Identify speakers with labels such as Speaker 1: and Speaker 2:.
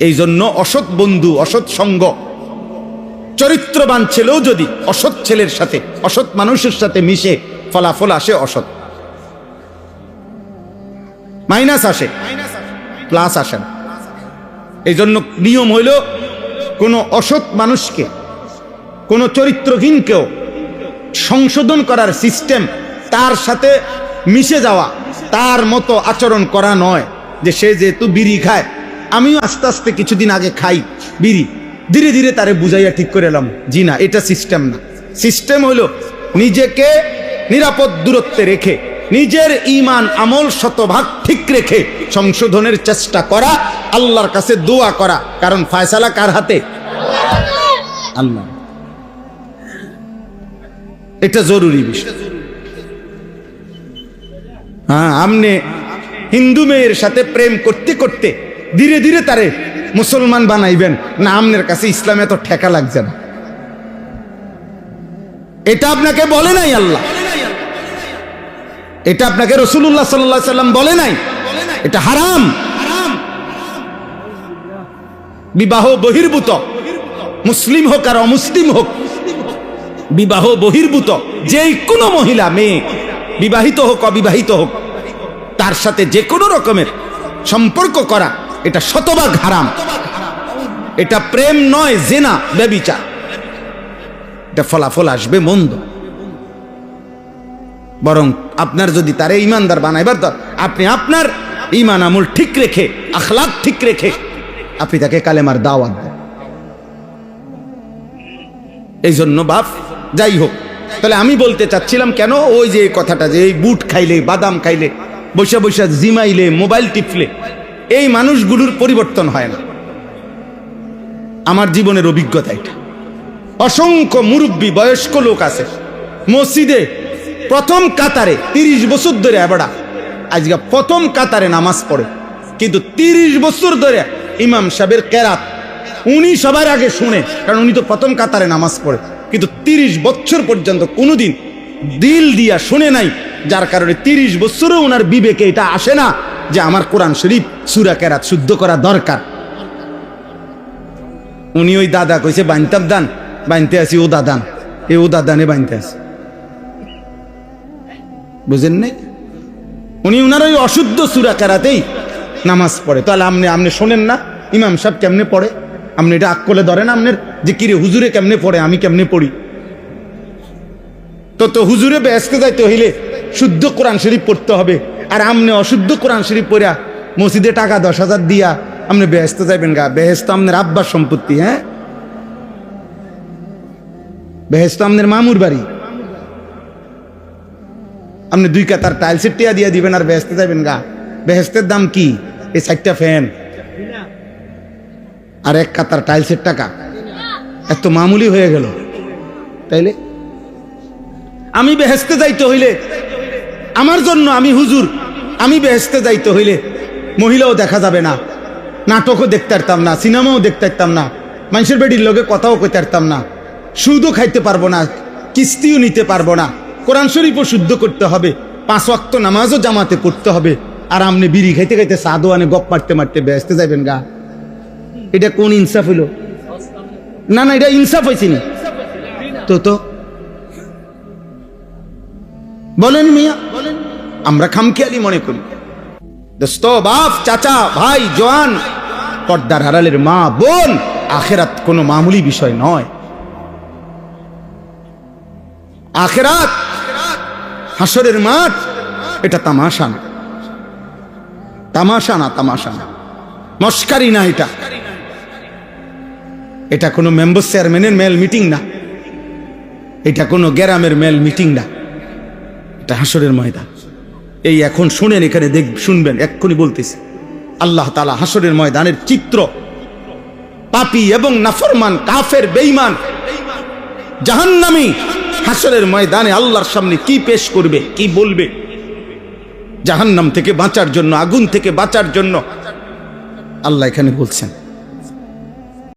Speaker 1: এই জন্য অসৎ বন্ধু, অসৎ সঙ্গ, চরিত্রবান ছেলেও যদি অসৎ ছেলের সাথে, অসৎ মানুষের সাথে মিশে, ফলাফল আসে অসৎ। মাইনাস আসে, প্লাস আসে না। এই জন্য নিয়ম হইল কোনো অসৎ মানুষকে, কোনো চরিত্রহীনকেও সংশোধন করার সিস্টেম, তার সাথে মিশে যাওয়া, তার মতো আচরণ করা নয়। যে সে যেহেতু বিড়ি খায়, আমিও আস্তে আস্তে কিছুদিন আগে খাই বিড়ি, ধীরে ধীরে তারে বুঝাইয়া ঠিক করে এলাম, জি না, এটা সিস্টেম না। সিস্টেম হইল নিজেকে নিরাপদ দূরত্বে রেখে, নিজের ঈমান আমল শতভাগ ঠিক রেখে সংশোধনের চেষ্টা করা, আল্লাহর কাছে দোয়া করা। কারণ ফয়সালা কার হাতে? আল্লাহ। এটা জরুরি বিষয়। হ্যাঁ, আপনি হিন্দু মেয়ের সাথে প্রেম করতে করতে ধীরে ধীরে তারে মুসলমান বানাইবেন না, আপনার কাছে ইসলামে এত ঠেকা লাগছে না। এটা আপনাকে বলে নাই আল্লাহ, এটা আপনাকে রাসূলুল্লাহ সাল্লাল্লাহু আলাইহি সাল্লাম বলে নাই, এটা হারাম। বিবাহ বহির্ভূত, মুসলিম হোক আর অমুসলিম হোক, বিবাহ বহির্ভূত যেই কোনো মহিলা, মেয়ে, বিবাহিত হোক অবিবাহিত হোক, তার সাথে যে কোনো রকমের সম্পর্ক করা এটা শতভাগ হারাম। এটা প্রেম নয়, জিনা, ব্যভিচার। এটা ফলাফল আসবে মন্দ। বরং আপনার যদি তারে ইমানদার বানাইবার দর, আপনি আপনার ঈমান আমল ঠিক রেখে, আখলাক ঠিক রেখে আপনি তাকে কালেমার দাওয়াত দেন। এই জন্য বাপ, যাই হোক, তাহলে আমি বলতে চাচ্ছিলাম কেন ওই যে কথাটা, যে এই বুট খাইলে, বাদাম খাইলে, বসে বসে জিমাইলে, মোবাইল টিপলে এই মানুষগুলোর পরিবর্তন হয় না। আমার জীবনের অভিজ্ঞতা এটা। অসংখ্য মুরব্বী বয়স্ক লোক আছে মসজিদে প্রথম কাতারে 30 বছর ধরে, এবারে আজকে প্রথম কাতারে নামাজ পড়ে, কিন্তু 30 বছর ধরে ইমাম সাহেবের কেরাত উনি সবার আগে শুনে, কারণ উনি তো প্রথম কাতারে নামাজ পড়ে, কিন্তু 30 বছর পর্যন্ত কোনোদিন দিল দিয়া শুনে নাই। যার কারণে 30 বছরও ওনার বিবেকে এটা আসে না যে আমার কোরআন শরীফ সূরা কেরাত শুদ্ধ করা দরকার। উনি ওই দাদা কইছে বানতাম দান, বানতে আসি ও দাদান, এ ও দাদানে বানতে আসি, বুঝেন নাই? উনি ওনার ওই অশুদ্ধ সূরা কেরাতেই নামাজ পড়ে। তাহলে আপনি শোনেন না ইমাম সাহেব কেমনে পড়ে? আপনি এটা আকলে ধরেন আপনার যে কিরে হুজুরে কেমনে পড়ে, আমি কেমনে পড়ি? তো হুজুরে বেহেশতে যাইতে হইলে শুদ্ধ কোরআন শরীফ পড়তে হবে, আর আপনি অশুদ্ধ কোরআন শরীফ পড়া মসজিদে টাকা 10,000 দিয়া আপনি বেহেশতে যাইবেন গা? বেহেশত আপনার আব্বার সম্পত্তি। হ্যাঁ, বেহেশত আপনার মামুর বাড়ি। আপনি 2 কাতার টাইলসের টিয়া দিয়া দিবেন আর বেহেশতে যাইবেন গা? বেহেশতের দাম কি? এই 4টা ফ্যান আর 1 কাতার টাইলসের টাকা, এত মামুলি হয়ে গেল। তাইলে আমি বেহেশতে যাইতে হইলে আমার জন্য, আমি হুজুর, আমি বেহেশতে যাইতে হইলে মহিলাও দেখা যাবে না, নাটকও দেখতে পারতাম না, সিনেমাও দেখতে পারতাম না, মানুষের বেডির লোকে কথাও কইতে পারতাম না, সুদও খাইতে পারবো না, কিস্তিও নিতে পারবো না, কোরআন শরীফও শুদ্ধ করতে হবে, 5 ওয়াক্ত নামাজও জামাতে পড়তে হবে, আর আপনি বিড়ি খাইতে খাইতে সাদো আনে গপ মারতে মারতে বেহেশতে যাইবেন গা? এটা কোন ইনসাফ হইল? না না, এটা ইনসাফ হয়েছে না তো বলেন মিয়া, আমরা খামখেয়ালি মনে করি। দোস্ত, বাপ, চাচা, ভাই, জওয়ান, পর্দার আড়ালের মা, বোন, আখেরাত কোনো মামুলি বিষয় নয়। আখেরাত, হাসরের মাঠ, এটা তামাশা না, তামাশা না, তামাশা না, মস্কারি না। এটা কোনো মেম্বার চেয়ারম্যানের মেল মিটিং না, এটা কোনো গ্রামের মেল মিটিং না, এটা হাসরের ময়দান। এই এখন শুনেন, এখানে শুনবেন, এক্ষুনি বলতেছি। আল্লাহ তাআলা হাসরের ময়দানের চিত্র, পাপী এবং নাফরমান, কাফের, বেঈমান, জাহান্নামী হাসরের ময়দানে আল্লাহর সামনে কি পেশ করবে, কি বলবে? জাহান্নাম থেকে বাঁচার জন্য, আগুন থেকে বাঁচার জন্য আল্লাহ এখানে বলছেন